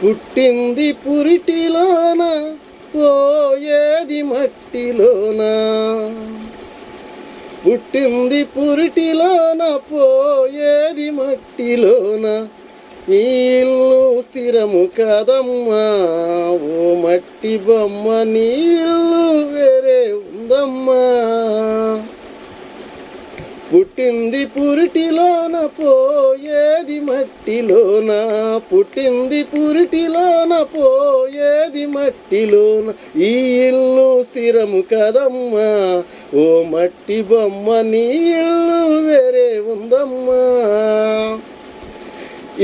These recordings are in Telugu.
పుట్టింది పురిటిలోన పోయేది మట్టిలోన. పుట్టింది పురిటిలోన పోయేది మట్టిలోన. ఈ ఇల్లు స్థిరము కదమ్మా ఓ మట్టి బొమ్మ, నీ ఇల్లు వేరే ఉందమ్మా. పుట్టింది పురిటిలోన పోయేది మట్టిలోన. పుట్టింది పురిటిలోన పోయేది మట్టిలోన. ఈ ఇల్లు స్థిరము కదమ్మా ఓ మట్టి బొమ్మ, నీ ఇల్లు వేరే ఉందమ్మా.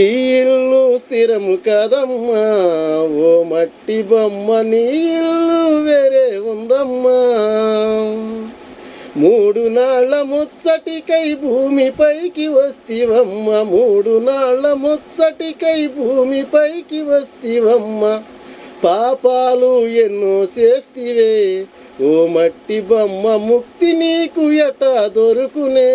ఈ ఇల్లు స్థిరము కదమ్మా ఓ మట్టి బొమ్మ, నీ ఇల్లు వేరే ఉందమ్మా. 3 నాళ్ళ ముచ్చటికై భూమిపైకి వస్తివమ్మ. 3 నాళ్ళ ముచ్చటికై భూమిపైకి వస్తివమ్మ. పాపాలు ఎన్నో చేస్తివే ఓ మట్టి బొమ్మ, ముక్తి నీకు ఎటా దొరుకునే.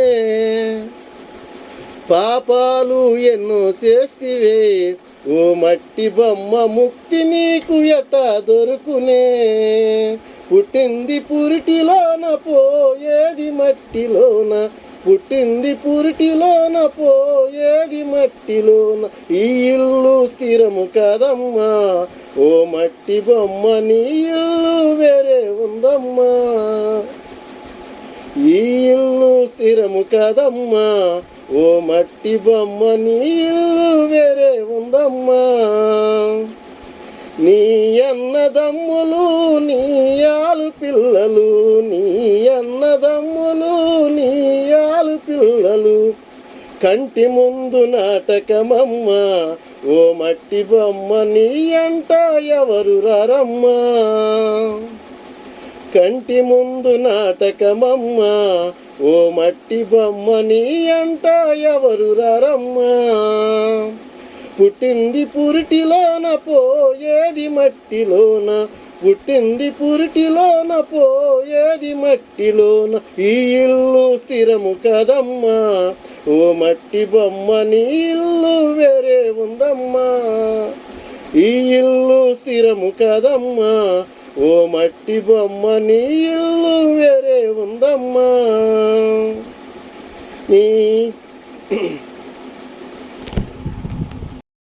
పాపాలు ఎన్నో చేస్తివే ఓ మట్టి బొమ్మ, ముక్తి నీకు ఎటా దొరుకునే. పుట్టింది పురిటిలోన పోయేది మట్టిలోన. పుట్టింది పురిటిలోన పోయేది మట్టిలోన. ఈ ఇల్లు స్థిరము కదమ్మా ఓ మట్టి బొమ్మ, నీ ఇల్లు వేరే ఉందమ్మా. ఈ ఇల్లు స్థిరము కదమ్మా ఓ మట్టి బొమ్మ, నీ ఇల్లు వేరే ఉందమ్మా. నీ అన్నదమ్ములు నీ ఆలు పిల్లలు, నీ అన్నదమ్ములు నీ ఆలు పిల్లలు కంటి ముందు నాటకమమ్మా ఓ మట్టి బొమ్మ, నీ అంట ఎవరు రారమ్మా. కంటి ముందు నాటకమమ్మా ఓ మట్టి బొమ్మ, నీ అంట ఎవరు రారమ్మా. పుట్టింది పురిటిలోన పోయేది మట్టిలోన. పుట్టింది పురిటిలోన పోయేది మట్టిలోన. ఈ ఇల్లు స్థిరము కదమ్మా ఓ మట్టి బొమ్మ, నీ ఇల్లు వేరే ఉందమ్మా. ఈ ఇల్లు స్థిరము కదమ్మా ఓ మట్టి బొమ్మ, నీ ఇల్లు వేరే ఉందమ్మా. నీ